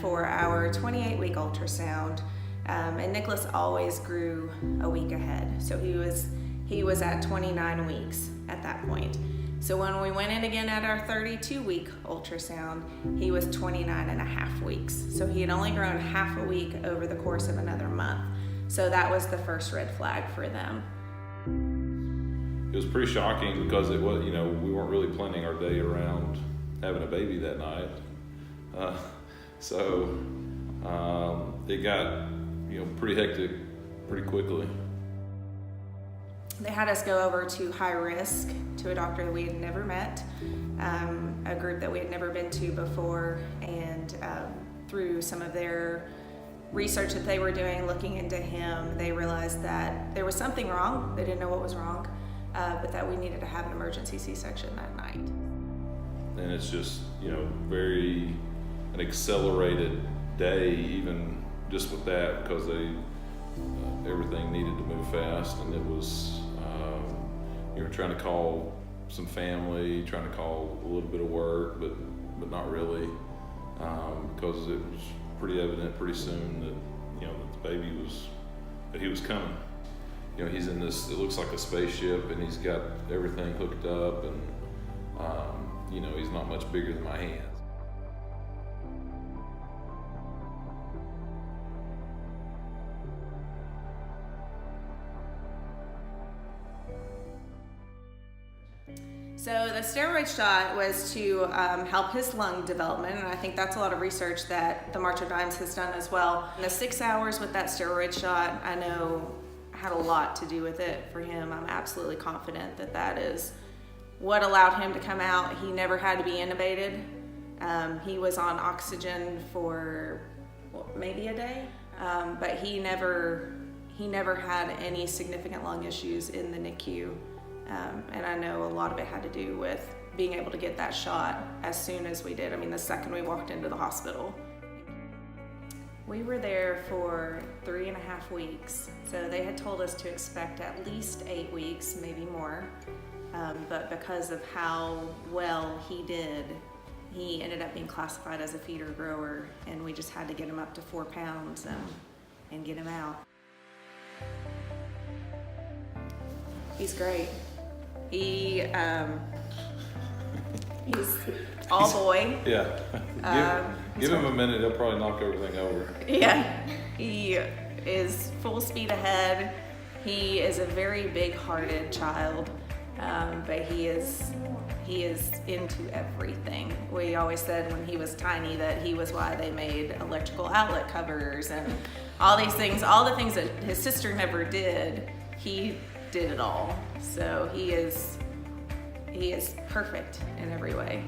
for our 28-week ultrasound, and Nicholas always grew a week ahead. So he was at 29 weeks at that point. So when we went in again at our 32-week ultrasound, he was 29 and a half weeks. So he had only grown half a week over the course of another month. So that was the first red flag for them. It was pretty shocking because it was, we weren't really planning our day around having a baby that night. So it got, pretty hectic pretty quickly. They had us go over to high risk to a doctor that we had never met, a group that we had never been to before, and through some of their research that they were doing, looking into him, they realized that there was something wrong. They didn't know what was wrong, but that we needed to have an emergency C-section that night. And it's just, very an accelerated day, even just with that, because everything needed to move fast, and it was, trying to call some family, trying to call a little bit of work, but not really, because it was pretty evident pretty soon that, that the baby that he was coming. He's in this, it looks like a spaceship, and he's got everything hooked up, and, he's not much bigger than my hands. So the steroid shot was to help his lung development, and I think that's a lot of research that the March of Dimes has done as well. And the 6 hours with that steroid shot, I know, had a lot to do with it for him. I'm absolutely confident that that is what allowed him to come out. He never had to be intubated. He was on oxygen for maybe a day, but he never had any significant lung issues in the NICU. And I know a lot of it had to do with being able to get that shot as soon as we did. I mean, the second we walked into the hospital. We were there for 3.5 weeks. So they had told us to expect at least 8 weeks, maybe more. But because of how well he did, he ended up being classified as a feeder grower, and we just had to get him up to 4 pounds and get him out. He's great. He's all boy. Yeah. Give him a minute, he'll probably knock everything over. Yeah. He is full speed ahead. He is a very big-hearted child, but he is into everything. We always said when he was tiny that he was why they made electrical outlet covers and all these things, all the things that his sister never did, he did it all. So he is perfect in every way.